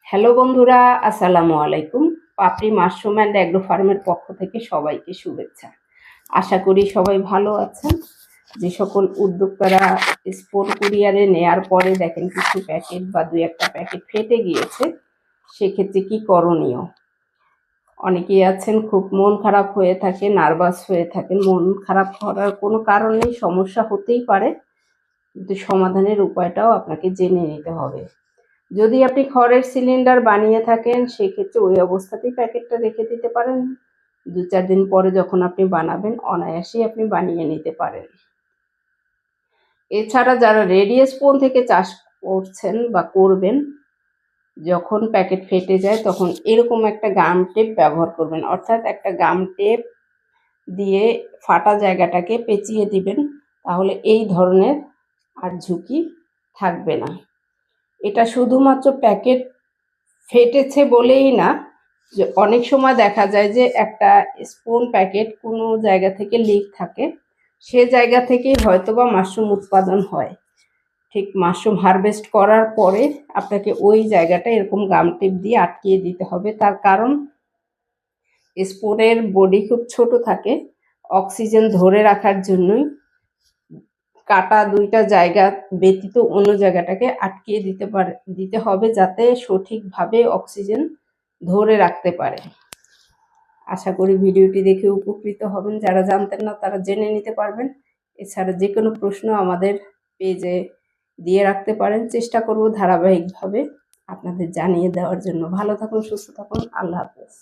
Hello বন্ধুরা, আসসালামু আলাইকুম। পাপড়ি মাশরুম অ্যান্ড অ্যাগ্রো ফার্মের পক্ষ থেকে সবাইকে শুভেচ্ছা। আশা করি সবাই ভালো আছেন। যে সকল উদ্যোক্তারা স্পোন কুরিয়ারে নেয়ার পরে দেখেন কিছু প্যাকেট বা দুই একটা প্যাকেট ফেটে গিয়েছে, সেক্ষেত্রে কি করণীয়? অনেকেই আছেন খুব মন খারাপ হয়ে থাকে, নার্ভাস হয়ে থাকেন। মন খারাপ করার কোনো কারণ নেই, সমস্যা হতেই পারে, কিন্তু সমাধানের উপায়টাও আপনাকে জেনে নিতে হবে। যদি আপনি খড়ের সিলিন্ডার বানিয়ে থাকেন, সেক্ষেত্রে ওই অবস্থাতেই প্যাকেটটা রেখে দিতে পারেন। 2-4 দিন পরে যখন আপনি বানাবেন, অনায়াসেই আপনি বানিয়ে নিতে পারেন। এছাড়া যারা রেডি স্পোন থেকে চাষ করছেন বা করবেন, যখন প্যাকেট ফেটে যায় তখন এরকম একটা গাম টেপ ব্যবহার করবেন, অর্থাৎ একটা গাম টেপ দিয়ে ফাটা জায়গাটাকে পেঁচিয়ে দিবেন, তাহলে এই ধরনের আর ঝুঁকি থাকবে না। এটা শুধুমাত্র প্যাকেট ফেটেছে বলেই না, যে অনেক সময় দেখা যায় যে একটা স্পুন প্যাকেট কোনো জায়গা থেকে লিক থাকে, সে জায়গা থেকেই হয়তোবা মাশরুম উৎপাদন হয়। ঠিক মাশরুম হারভেস্ট করার পরে আপনাকে ওই জায়গাটা এরকম গাম টেপ দিয়ে আটকিয়ে দিতে হবে। তার কারণ স্পুনের বডি খুব ছোট থাকে, অক্সিজেন ধরে রাখার জন্যই কাটা দুইটা জায়গা ব্যতীত অন্য জায়গাটাকে আটকিয়ে দিতে হবে, যাতে সঠিকভাবে অক্সিজেন ধরে রাখতে পারে। আশা করি ভিডিওটি দেখে উপকৃত হবেন। যারা জানতেন না তারা জেনে নিতে পারবেন। এছাড়া যে কোনো প্রশ্ন আমাদের পেজে দিয়ে রাখতে পারেন, চেষ্টা করব ধারাবাহিকভাবে আপনাদের জানিয়ে দেওয়ার জন্য। ভালো থাকুন, সুস্থ থাকুন, আল্লাহ হাফেজ।